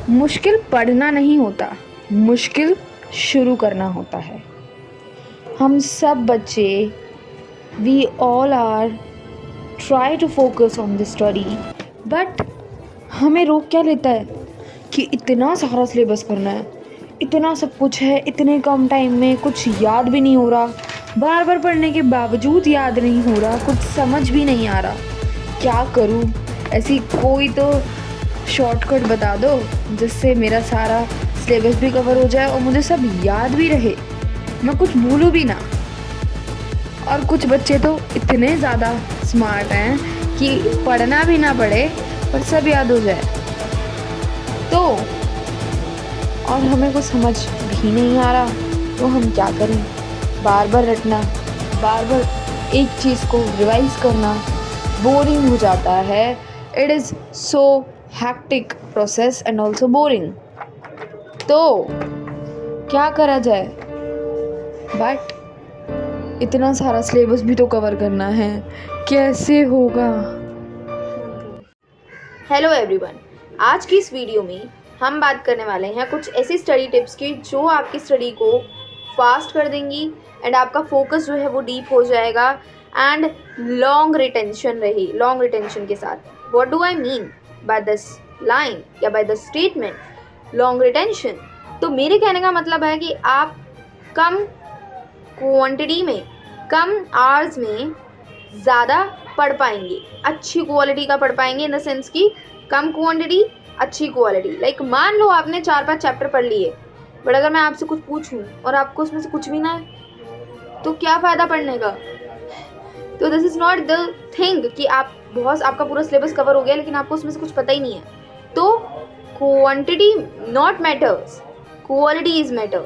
मुश्किल पढ़ना नहीं होता, मुश्किल शुरू करना होता है। हम सब बच्चे, we all are try to focus on the study, but हमें रोक क्या लेता है कि इतना सारा सिलेबस करना है, इतना सब कुछ है, इतने कम टाइम में कुछ याद भी नहीं हो रहा, बार बार पढ़ने के बावजूद याद नहीं हो रहा, कुछ समझ भी नहीं आ रहा, क्या करूँ? ऐसी कोई तो शॉर्टकट बता दो जिससे मेरा सारा सिलेबस भी कवर हो जाए और मुझे सब याद भी रहे, मैं कुछ भूलूँ भी ना। और कुछ बच्चे तो इतने ज़्यादा स्मार्ट हैं कि पढ़ना भी ना पड़े पर सब याद हो जाए। तो और हमें कुछ समझ भी नहीं आ रहा, तो हम क्या करें? बार बार रटना, बार बार एक चीज़ को रिवाइज करना बोरिंग हो जाता है। It is so hectic process and also boring. तो क्या करा जाए? बट इतना सारा सिलेबस भी तो कवर करना है, कैसे होगा? हेलो एवरीवन, आज की इस वीडियो में हम बात करने वाले हैं कुछ ऐसी स्टडी टिप्स की जो आपकी स्टडी को फास्ट कर देंगी एंड आपका फोकस जो है वो डीप हो जाएगा एंड लॉन्ग रिटेंशन के साथ। What do I mean by this line या by the statement long retention? तो मेरे कहने का मतलब है कि आप कम क्वांटिटी में, कम आवर्स में ज़्यादा पढ़ पाएंगे, अच्छी क्वालिटी का पढ़ पाएंगे। इन द सेंस कि कम क्वांटिटी अच्छी क्वालिटी। लाइक मान लो आपने 4-5 चैप्टर पढ़ लिए, बट अगर मैं आपसे कुछ पूछूं और आपको उसमें से कुछ भी ना है तो क्या फ़ायदा पढ़ने का? तो this is not the thing कि आपका पूरा सिलेबस कवर हो गया लेकिन आपको उसमें से कुछ पता ही नहीं है। तो quantity not matters, quality is matter.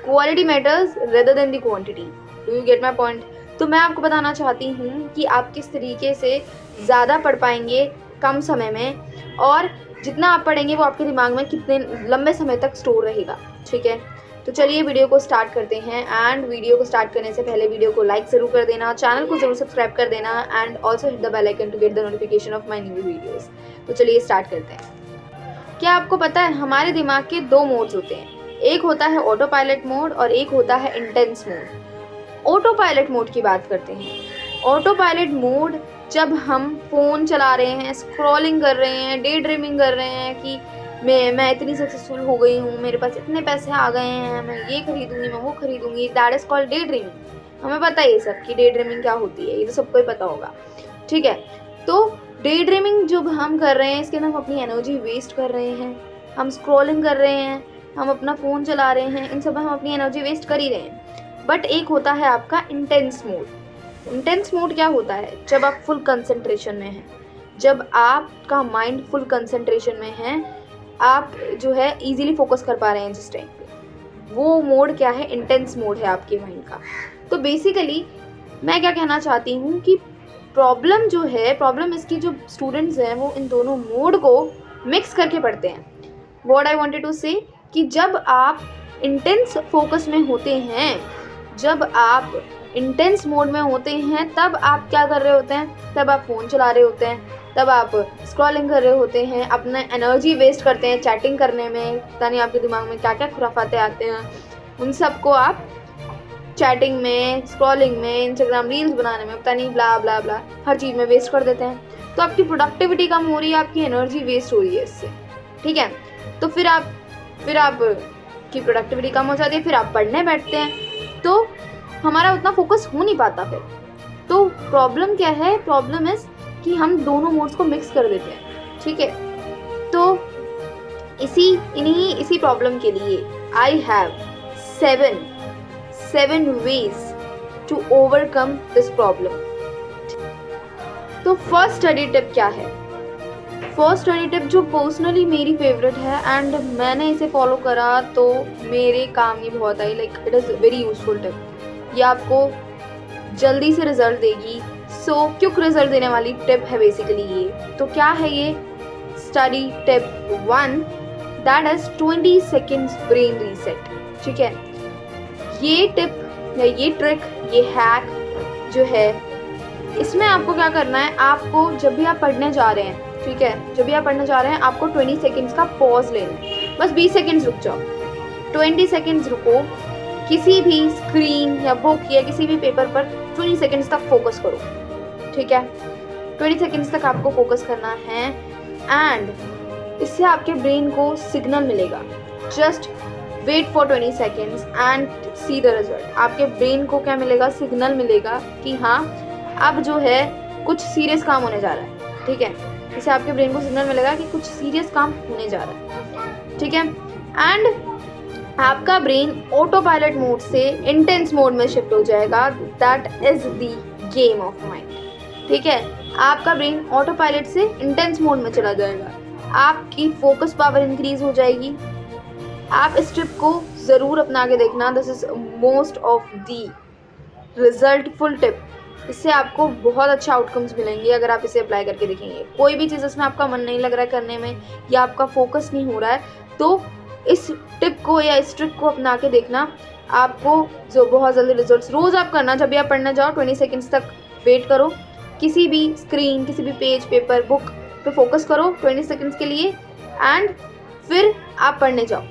Quality matters rather than the quantity. Do you get my point? तो मैं आपको बताना चाहती हूँ कि आप किस तरीके से ज़्यादा पढ़ पाएंगे कम समय में, और जितना आप पढ़ेंगे वो आपके दिमाग में कितने लंबे समय तक स्टोर रहेगा। ठीक है, तो चलिए वीडियो को स्टार्ट करते हैं। एंड वीडियो को स्टार्ट करने से पहले वीडियो को लाइक ज़रूर कर देना, चैनल को ज़रूर सब्सक्राइब कर देना and also hit the bell icon to get the notification of my new videos. तो चलिए स्टार्ट करते हैं। क्या आपको पता है हमारे दिमाग के 2 मोड्स होते हैं, एक होता है ऑटो पायलट मोड और एक होता है intense mode. Auto pilot mode की बात करते हैं। ऑटो पायलट मोड जब हम फ़ोन चला रहे हैं, स्क्रॉलिंग कर रहे हैं, डे ड्रीमिंग कर रहे हैं कि मैं इतनी सक्सेसफुल हो गई हूँ, मेरे पास इतने पैसे आ गए हैं, मैं ये खरीदूंगी, मैं वो खरीदूंगी, that is called daydreaming. हमें पता है ये सब कि डे ड्रीमिंग क्या होती है, ये तो सबको ही पता होगा। ठीक है, तो डे ड्रीमिंग जब हम कर रहे हैं इसके अंदर हम अपनी एनर्जी वेस्ट कर रहे हैं, हम स्क्रॉलिंग कर रहे हैं, हम अपना फ़ोन चला रहे हैं, इन सब में हम अपनी एनर्जी वेस्ट कर ही रहे हैं। बट एक होता है आपका इंटेंस मोड। इंटेंस मोड क्या होता है? जब आप फुल कंसंट्रेशन में हैं, जब आपका माइंड फुल कंसंट्रेशन में है, आप जो है इजीली फोकस कर पा रहे हैं जिस टाइम पे, वो मोड क्या है? इंटेंस मोड है आपके माइंड का। तो बेसिकली मैं क्या कहना चाहती हूँ कि प्रॉब्लम इसकी जो स्टूडेंट्स हैं वो इन दोनों मोड को मिक्स करके पढ़ते हैं। व्हाट आई वांटेड टू से कि जब आप इंटेंस फोकस में होते हैं, जब आप इंटेंस मोड में होते हैं, तब आप क्या कर रहे होते हैं? तब आप फ़ोन चला रहे होते हैं, तब आप स्क्रॉलिंग कर रहे होते हैं, अपना एनर्जी वेस्ट करते हैं चैटिंग करने में, पता नहीं आपके दिमाग में क्या क्या खुराफाते आते हैं, उन सब को आप चैटिंग में, स्क्रॉलिंग में, इंस्टाग्राम रील्स बनाने में, पता नहीं ब्ला ब्ला ब्ला हर चीज़ में वेस्ट कर देते हैं। तो आपकी प्रोडक्टिविटी कम हो रही है, आपकी एनर्जी वेस्ट हो रही है इससे। ठीक है, तो फिर आप की प्रोडक्टिविटी कम हो जाती है, फिर आप पढ़ने बैठते हैं तो हमारा उतना फोकस हो नहीं पाता फिर। तो प्रॉब्लम क्या है? प्रॉब्लम इज़ कि हम दोनों मोड्स को मिक्स कर देते हैं। ठीक है, तो इसी प्रॉब्लम के लिए I have 7 ways to overcome this problem. तो फर्स्ट स्टडी टिप क्या है? फर्स्ट स्टडी टिप जो पर्सनली मेरी फेवरेट है एंड मैंने इसे फॉलो करा तो मेरे काम ये बहुत आई। Like it is very useful tip. ये आपको जल्दी से रिजल्ट देगी। सो क्विक रिजल्ट देने वाली टिप है बेसिकली ये। तो क्या है ये? Study tip 1 that is 20 seconds brain reset. ठीक है, ये टिप या ये ट्रिक, ये हैक जो है, इसमें आपको क्या करना है? आपको जब भी आप पढ़ने जा रहे हैं ठीक है, जब भी आप पढ़ने जा रहे हैं आपको 20 सेकेंड्स का पॉज लेना है, बस 20 सेकेंड्स रुक जाओ, 20 सेकेंड्स रुको, किसी भी स्क्रीन या बुक या किसी भी पेपर पर 20 सेकेंड्स तक फोकस करो, ठीक है, 20 सेकेंड्स तक आपको फोकस करना है एंड इससे आपके ब्रेन को सिग्नल मिलेगा। Just wait for 20 seconds and see the result. आपके ब्रेन को क्या मिलेगा, सिग्नल मिलेगा कि हाँ अब जो है कुछ सीरियस काम होने जा रहा है, ठीक है, इससे आपके ब्रेन को सिग्नल मिलेगा कि कुछ सीरियस काम होने जा रहा है, ठीक है। एंड आपका ब्रेन ऑटो पायलट मोड से इंटेंस मोड में शिफ्ट हो जाएगा, that is the game of mind, ठीक है। आपका ब्रेन ऑटो पायलट से इंटेंस मोड में चला जाएगा, आपकी फोकस पावर इंक्रीज हो जाएगी। आप इस टिप को ज़रूर अपना के देखना, this is most of the resultful tip. इससे आपको बहुत अच्छे आउटकम्स मिलेंगे अगर आप इसे अप्लाई करके देखेंगे। कोई भी चीज़ इसमें आपका मन नहीं लग रहा है करने में या आपका फोकस नहीं हो रहा है तो इस टिप को या इस ट्रिक को अपना के देखना, आपको जो बहुत जल्दी रिजल्ट्स। रोज़ आप करना, जब भी आप पढ़ने जाओ 20 सेकेंड्स तक वेट करो, किसी भी स्क्रीन, किसी भी पेज, पेपर, बुक पे फोकस करो 20 सेकेंड्स के लिए एंड फिर आप पढ़ने जाओ।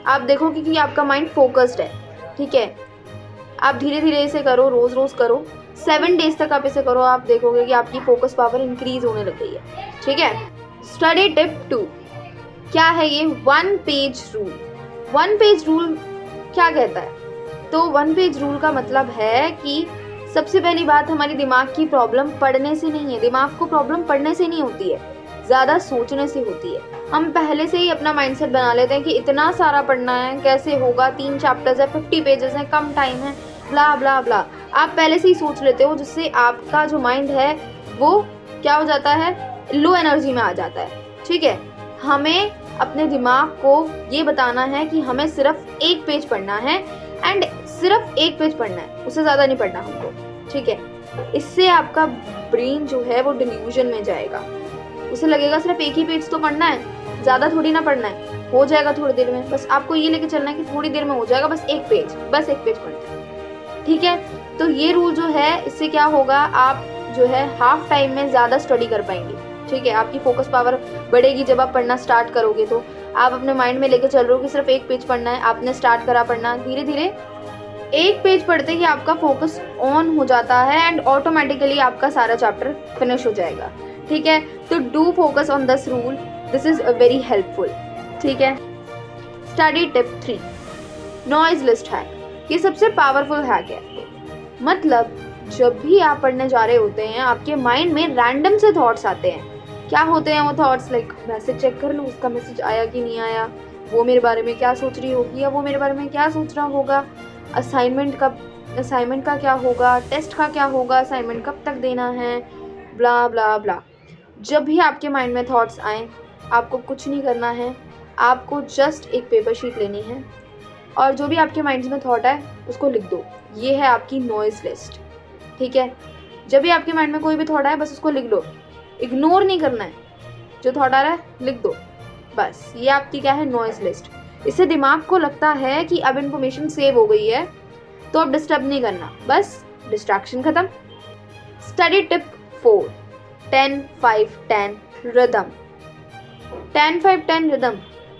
आप देखोगे कि आपका माइंड फोकस्ड है, ठीक है। आप धीरे धीरे इसे करो, रोज़ रोज़ करो, 7 डेज तक आप इसे करो, आप देखोगे कि आपकी फोकस पावर इंक्रीज होने लग गई है, ठीक है। स्टडी टिप 2 क्या है ये, 1 पेज रूल। 1 पेज रूल क्या कहता है, तो 1 पेज रूल का मतलब है कि सबसे पहली बात, हमारी दिमाग की प्रॉब्लम पढ़ने से नहीं है, दिमाग को प्रॉब्लम पढ़ने से नहीं होती है, ज़्यादा सोचने से होती है। हम पहले से ही अपना माइंडसेट बना लेते हैं कि इतना सारा पढ़ना है, कैसे होगा, 3 चैप्टर्स है, 50 पेजेस हैं, कम टाइम है, ब्ला ब्ला ब्ला। आप पहले से ही सोच लेते हो, जिससे आपका जो माइंड है वो क्या हो जाता है, लो एनर्जी में आ जाता है, ठीक है। हमें अपने दिमाग को ये बताना है कि हमें सिर्फ 1 पेज पढ़ना है एंड सिर्फ 1 पेज पढ़ना है, उससे ज़्यादा नहीं पढ़ना हमको, ठीक है। इससे आपका ब्रेन जो है वो डिल्यूजन में जाएगा, उसे लगेगा सिर्फ 1 ही पेज तो पढ़ना है, ज़्यादा थोड़ी ना पढ़ना है, हो जाएगा थोड़ी देर में। बस आपको ये लेके चलना है कि थोड़ी देर में हो जाएगा, बस 1 पेज, बस 1 पेज पढ़ना है, ठीक है। तो ये रूल जो है, इससे क्या होगा, आप जो है हाफ टाइम में ज़्यादा स्टडी कर पाएंगे, ठीक है। आपकी फोकस पावर बढ़ेगी जब आप पढ़ना स्टार्ट करोगे। तो आप अपने माइंड में लेके चल रहे हो कि सिर्फ 1 पेज पढ़ना है, आपने स्टार्ट करा पढ़ना, धीरे धीरे 1 पेज पढ़ते ही आपका फोकस ऑन हो जाता है एंड ऑटोमेटिकली आपका सारा चैप्टर फिनिश हो जाएगा, ठीक है। तो do focus on this rule, this is very helpful, ठीक है। Study tip 3 noise list hack. ये सबसे पावरफुल हैक है। मतलब जब भी आप पढ़ने जा रहे होते हैं, आपके माइंड में रैंडम से थॉट्स आते हैं। क्या होते हैं वो थॉट्स, लाइक मैसेज चेक कर लूँ, उसका मैसेज आया कि नहीं आया, वो मेरे बारे में क्या सोच रही होगी या वो मेरे बारे में क्या सोच रहा होगा, असाइनमेंट का क्या होगा, टेस्ट का क्या होगा, असाइनमेंट कब तक देना है, ब्ला ब्ला ब्ला। जब भी आपके माइंड में थॉट्स आएँ, आपको कुछ नहीं करना है, आपको जस्ट एक पेपर शीट लेनी है और जो भी आपके माइंड में थॉट है उसको लिख दो। ये है आपकी नॉइज़ लिस्ट, ठीक है। जब भी आपके माइंड में कोई भी थॉट आए बस उसको लिख लो, इग्नोर नहीं करना है, जो थॉट आ रहा है लिख दो, बस। ये आपकी क्या है, नॉइज़ लिस्ट। इससे दिमाग को लगता है कि अब इन्फॉर्मेशन सेव हो गई है, तो अब डिस्टर्ब नहीं करना, बस डिस्ट्रैक्शन खत्म। Study tip 4 10-5-10 rhythm. 10-5-10 rhythm,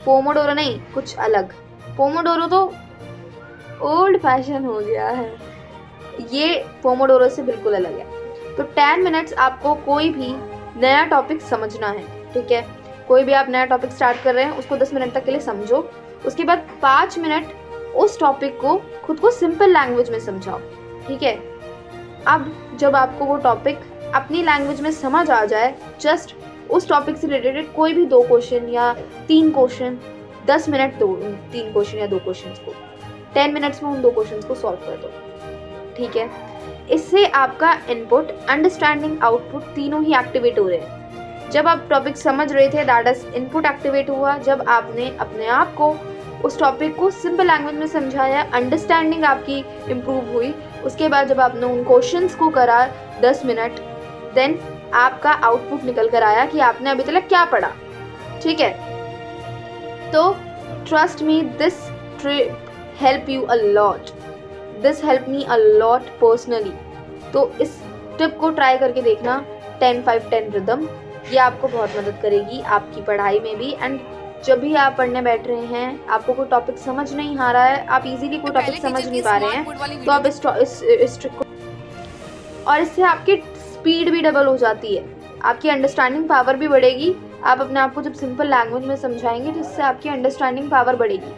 Pomodoro नहीं, कुछ अलग। पोमोडोरो तो ओल्ड फैशन हो गया है, ये पोमोडोरो से बिल्कुल अलग है। तो 10 मिनट्स आपको कोई भी नया टॉपिक समझना है, ठीक है। कोई भी आप नया टॉपिक स्टार्ट कर रहे हैं उसको 10 मिनट तक के लिए समझो, उसके बाद 5 मिनट उस टॉपिक को खुद को सिंपल लैंग्वेज में समझाओ, ठीक है। अब जब आपको वो टॉपिक अपनी लैंग्वेज में समझ आ जाए, जस्ट उस टॉपिक से रिलेटेड कोई भी 2 क्वेश्चन या 3 क्वेश्चन, 10 मिनट दो 3 क्वेश्चन या 2 क्वेश्चन को, 10 मिनट्स में उन 2 क्वेश्चन को सॉल्व कर दो, ठीक है। इससे आपका इनपुट, अंडरस्टैंडिंग, आउटपुट तीनों ही एक्टिवेट हो रहे हैं। जब आप टॉपिक समझ रहे थे, दैट इज इनपुट एक्टिवेट हुआ। जब आपने अपने आप को उस टॉपिक को सिंपल लैंग्वेज में समझाया, अंडरस्टैंडिंग आपकी इम्प्रूव हुई। उसके बाद जब आपने उन क्वेश्चंस को करा 10 मिनट, देन आपका आउटपुट निकल कर आया कि आपने अभी तक क्या पढ़ा, ठीक है। तो trust me, this trip help you a lot, this help me a lot personally. तो इस टिप को ट्राई करके देखना, 10-5-10 रिदम, ये आपको बहुत मदद करेगी आपकी पढ़ाई में भी। एंड जब भी आप पढ़ने बैठ रहे हैं, आपको कोई टॉपिक समझ नहीं आ रहा है, आप इजीली कोई टॉपिक समझ नहीं पा रहे हैं, तो आप इस ट्रिक को, और इससे आपकी स्पीड भी डबल हो जाती है, आपकी अंडरस्टैंडिंग पावर भी बढ़ेगी। आप अपने आप को जब सिंपल लैंग्वेज में समझाएंगे तो इससे आपकी अंडरस्टैंडिंग पावर बढ़ेगी,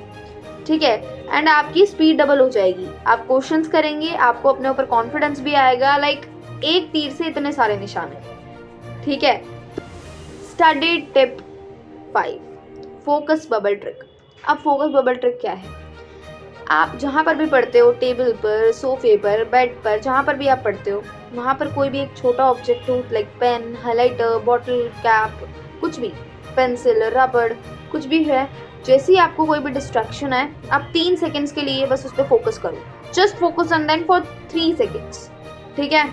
ठीक है, एंड आपकी स्पीड डबल हो जाएगी। आप क्वेश्चंस करेंगे, आपको अपने ऊपर कॉन्फिडेंस भी आएगा। लाइक एक तीर से इतने सारे निशान हैं, ठीक है। Study tip 5, focus bubble trick. अब फोकस बबल ट्रिक क्या है? आप जहाँ पर भी पढ़ते हो, टेबल पर, सोफे पर, बेड पर, जहाँ पर भी आप पढ़ते हो, वहाँ पर कोई भी एक छोटा ऑब्जेक्ट हो, like pen, highlighter, bottle cap, कुछ भी, पेंसिल, रबड़, कुछ भी है, जैसे ही आपको कोई भी डिस्ट्रैक्शन है, आप 3 सेकेंड्स के लिए बस उस पर फोकस करो। Just focus on then for 3 seconds, ठीक है।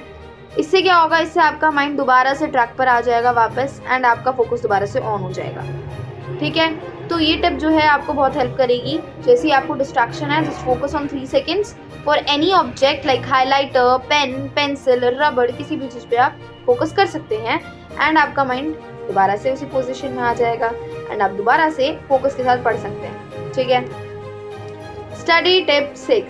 इससे क्या होगा? इससे आपका माइंड दोबारा से ट्रैक पर आ जाएगा वापस, एंड आपका फोकस दोबारा से ऑन हो जाएगा, ठीक है। तो ये टिप जो है आपको बहुत हेल्प करेगी। जैसे ही आपको डिस्ट्रैक्शन है, just focus on 3 seconds for any object like highlighter, pen, pencil, रबड़, किसी भी चीज़ पे आप फोकस कर सकते हैं, एंड आपका माइंड दोबारा से उसी पोजीशन में आ जाएगा, एंड आप दोबारा से फोकस के साथ पढ़ सकते हैं, ठीक है। Study tip 6,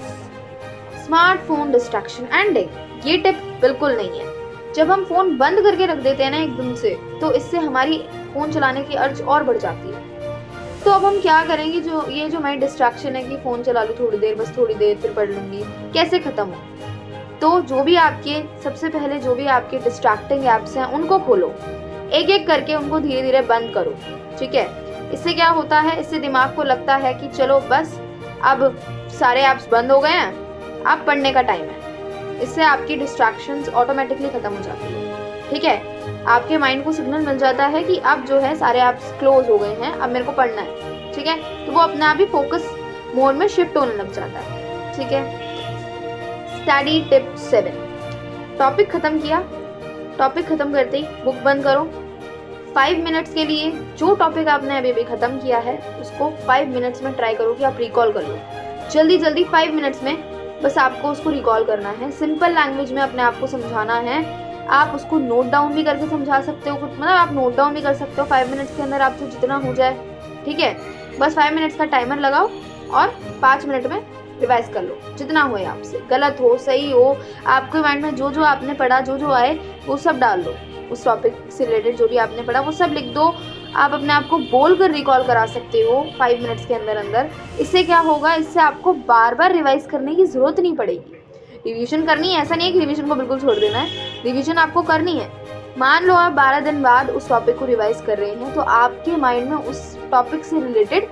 smartphone distraction ending. ये टिप बिल्कुल नहीं है। जब हम फ़ोन बंद करके रख देते हैं ना एकदम से, तो इससे हमारी फ़ोन चलाने की अर्ज और बढ़ जाती है। तो अब हम क्या करेंगे? जो हमारी डिस्ट्रैक्शन है कि फ़ोन चला लूँ थोड़ी देर, बस थोड़ी देर, फिर पढ़ लूँगी, कैसे ख़त्म हो? तो सबसे पहले जो भी आपके डिस्ट्रैक्टिंग ऐप्स हैं उनको खोलो, एक एक करके उनको धीरे धीरे बंद करो, ठीक है। इससे क्या होता है? इससे दिमाग को लगता है कि चलो बस अब सारे ऐप्स बंद हो गए हैं, अब पढ़ने का टाइम है। इससे आपकी डिस्ट्रैक्शंस ऑटोमेटिकली ख़त्म हो जाती है, ठीक है। आपके माइंड को सिग्नल मिल जाता है कि अब जो है सारे ऐप्स क्लोज हो गए हैं, अब मेरे को पढ़ना है, ठीक है। तो वो अपने आप ही फोकस मोड में शिफ्ट होने लग जाता है, ठीक है। स्टडी टिप 7, टॉपिक ख़त्म किया, टॉपिक ख़त्म करते ही बुक बंद करो। 5 मिनट्स के लिए जो टॉपिक आपने अभी भी ख़त्म किया है उसको 5 मिनट्स में ट्राई करो कि आप रिकॉल कर लो। जल्दी जल्दी 5 मिनट्स में बस आपको उसको रिकॉल करना है, सिंपल लैंग्वेज में अपने आप को समझाना है। आप उसको नोट डाउन भी करके समझा सकते हो, मतलब आप नोट डाउन भी कर सकते हो 5 मिनट्स के अंदर आपसे जितना हो जाए, ठीक है। बस 5 मिनट्स का टाइमर लगाओ और 5 मिनट में रिवाइज कर लो जितना हुए आपसे, गलत हो सही हो, आपके माइंड में जो जो आपने पढ़ा, जो जो आए वो सब डाल दो, उस टॉपिक से रिलेटेड जो भी आपने पढ़ा वो सब लिख दो। आप अपने आप को बोल कर रिकॉल करा सकते हो 5 मिनट्स के अंदर अंदर। इससे क्या होगा? इससे आपको बार बार रिवाइज करने की ज़रूरत नहीं पड़ेगी। रिवीजन करनी है, ऐसा नहीं है कि रिवीजन को बिल्कुल छोड़ देना है, रिवीजन आपको करनी है। मान लो आप 12 दिन बाद उस टॉपिक को रिवाइज कर रहे हैं, तो आपके माइंड में उस टॉपिक से रिलेटेड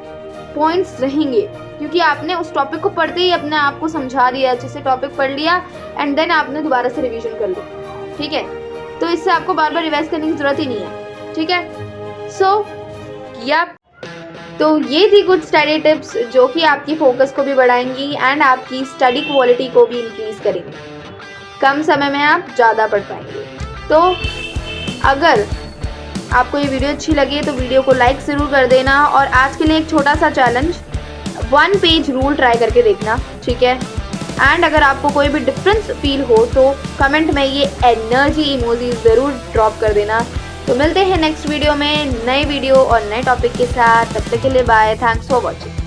पॉइंट्स रहेंगे, क्योंकि आपने उस टॉपिक को पढ़ते ही अपने आप को समझा दिया, जैसे टॉपिक पढ़ लिया एंड देन आपने दोबारा से रिवीजन कर लिया, ठीक है। तो इससे आपको बार बार रिवाइज करने की ज़रूरत ही नहीं है, ठीक है। तो ये थी कुछ स्टडी टिप्स जो कि आपकी फोकस को भी बढ़ाएंगी एंड आपकी स्टडी क्वालिटी को भी इंक्रीज करेंगी। कम समय में आप ज़्यादा पढ़ पाएंगे। तो अगर आपको ये वीडियो अच्छी लगी तो वीडियो को लाइक ज़रूर कर देना, और आज के लिए एक छोटा सा चैलेंज, 1 पेज रूल ट्राई करके देखना, ठीक है। एंड अगर आपको कोई भी डिफरेंस फील हो तो कमेंट में ये एनर्जी इमोजी ज़रूर ड्रॉप कर देना। तो मिलते हैं नेक्स्ट वीडियो में नए वीडियो और नए टॉपिक के साथ। तब तक के लिए बाय, थैंक्स फॉर वॉचिंग।